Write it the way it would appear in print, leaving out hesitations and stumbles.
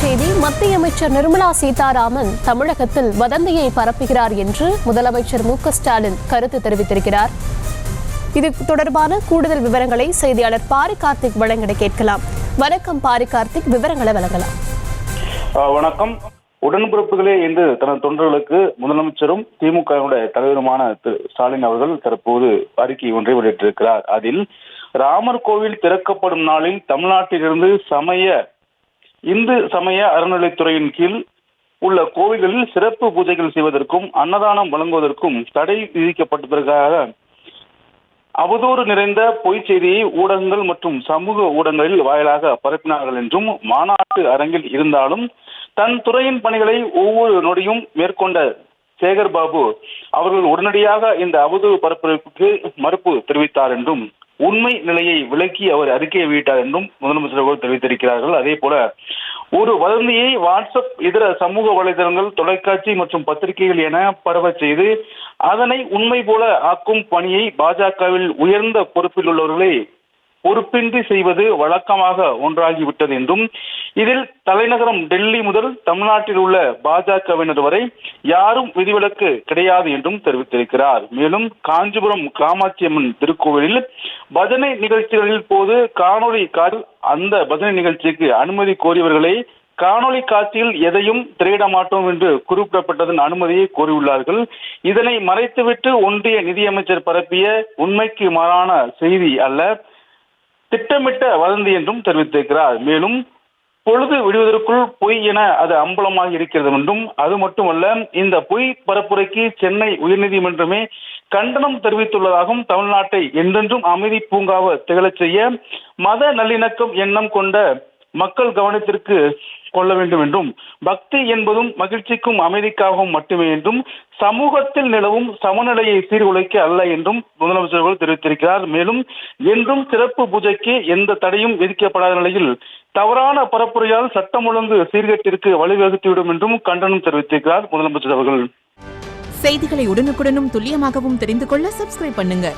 செய்தி. மத்திய அமைச்சர் நிர்மலா சீதாராமன் தமிழகத்தில் வதந்தியை பரப்புகிறார் என்று முதலமைச்சர் மு.க.ஸ்டாலின் கருத்து தெரிவித்திருக்கிறார். இது தொடர்பான கூடுதல் விவரங்களை செய்தியாளர் பாரி கார்த்திக் வழங்கிட கேட்கலாம். வணக்கம் பாரி கார்த்திக், விவரங்களை வழங்கலாம். வணக்கம். உடன்பிறப்புகளே என்று தனது தொண்டர்களுக்கு முதலமைச்சரும் திமுக தலைவருமான திரு ஸ்டாலின் அவர்கள் தற்போது அறிக்கை ஒன்றை வெளியிட்டிருக்கிறார். அதில் ராமர் கோவில் திறக்கப்படும் நாளில் தமிழ்நாட்டிலிருந்து இந்து சமய அறநிலைத்துறையின் கீழ் உள்ள கோவில்களில் சிறப்பு பூஜைகள் செய்வதற்கும் அன்னதானம் வழங்குவதற்கும் தடை விதிக்கப்பட்டதற்காக அவதூறு நிறைந்த பொய் செய்தியை ஊடகங்கள் மற்றும் சமூக ஊடகங்களில் வாயிலாக பரப்பினார்கள் என்றும், மாநாட்டு அரங்கில் இருந்தாலும் தன் துறையின் பணிகளை ஒவ்வொரு நொடியும் மேற்கொண்ட சேகர் பாபு அவர்கள் உடனடியாக இந்த அவதூறு பரப்புரைக்கு மறுப்பு தெரிவித்தார் என்றும், உண்மை நிலையை விளக்கி அவர் அறிக்கையை வெளியிட்டார் என்றும் முதலமைச்சர் தெரிவித்திருக்கிறார்கள். அதே போல ஒரு வதந்தியை வாட்ஸ்அப், இதர சமூக வலைதளங்கள், தொலைக்காட்சி மற்றும் பத்திரிகைகள் என பரவ செய்து அதனை உண்மை போல ஆக்கும் பணியை பாஜகவில் உயர்ந்த பொறுப்பில் உள்ளவர்களே பொறுப்பின்றி செய்வது வழக்கமாக ஒன்றாகிவிட்டது என்றும், இதில் தலைநகரம் டெல்லி முதல் தமிழ்நாட்டில் உள்ள பாஜகவினர் வரை யாரும் விதிவிலக்கு கிடையாது என்றும் தெரிவித்திருக்கிறார். மேலும் காஞ்சிபுரம் காமாட்சி அம்மன் திருக்கோவிலில் பஜனை நிகழ்ச்சிகளில் போது அந்த பஜனை நிகழ்ச்சிக்கு அனுமதி கோரியவர்களை காணொலி காட்சியில் எதையும் திரையிட மாட்டோம் என்று குறிப்பிடப்பட்டதன் அனுமதியை கோரியுள்ளார்கள். இதனை மறைத்துவிட்டு ஒன்றிய நிதியமைச்சர் பரப்பிய உண்மைக்கு மாறான செய்தி அல்ல, திட்டமிட்ட வதந்தி என்றும் தெரிவித்திருக்கிறார். மேலும் பொழுது விடுவதற்குள் பொய் என அது அம்பலமாக இருக்கிறது என்றும், அது மட்டுமல்ல இந்த பொய் பரப்புரைக்கு சென்னை உயர்நீதிமன்றமே கண்டனம் தெரிவித்துள்ளதாகவும், தமிழ்நாட்டை என்றென்றும் அமைதி பூங்காக திகழச் செய்ய மத நல்லிணக்கம் எண்ணம் கொண்ட மக்கள் கவனத்திற்கு கொள்ள வேண்டும் என்றும், பக்தி என்பதும் மகிழ்ச்சிக்கும் அமைதிக்காகவும் மட்டுமே என்றும், சமூகத்தில் நிலவும் சமநிலையை சீர்குலைக்க அல்ல என்றும் முதலமைச்சர்கள் தெரிவித்திருக்கிறார். மேலும் என்றும் சிறப்பு பூஜைக்கு எந்த தடையும் விதிக்கப்படாத நிலையில் தவறான பரப்புரையால் சட்டம் ஒழுங்கு சீர்கேட்டிற்கு வழிவகுத்துவிடும் என்றும் கண்டனம் தெரிவித்திருக்கிறார் முதலமைச்சர் அவர்கள். செய்திகளை உடனுக்குடனும் துல்லியமாகவும் தெரிந்து கொள்ள சப்ஸ்கிரைப் பண்ணுங்க.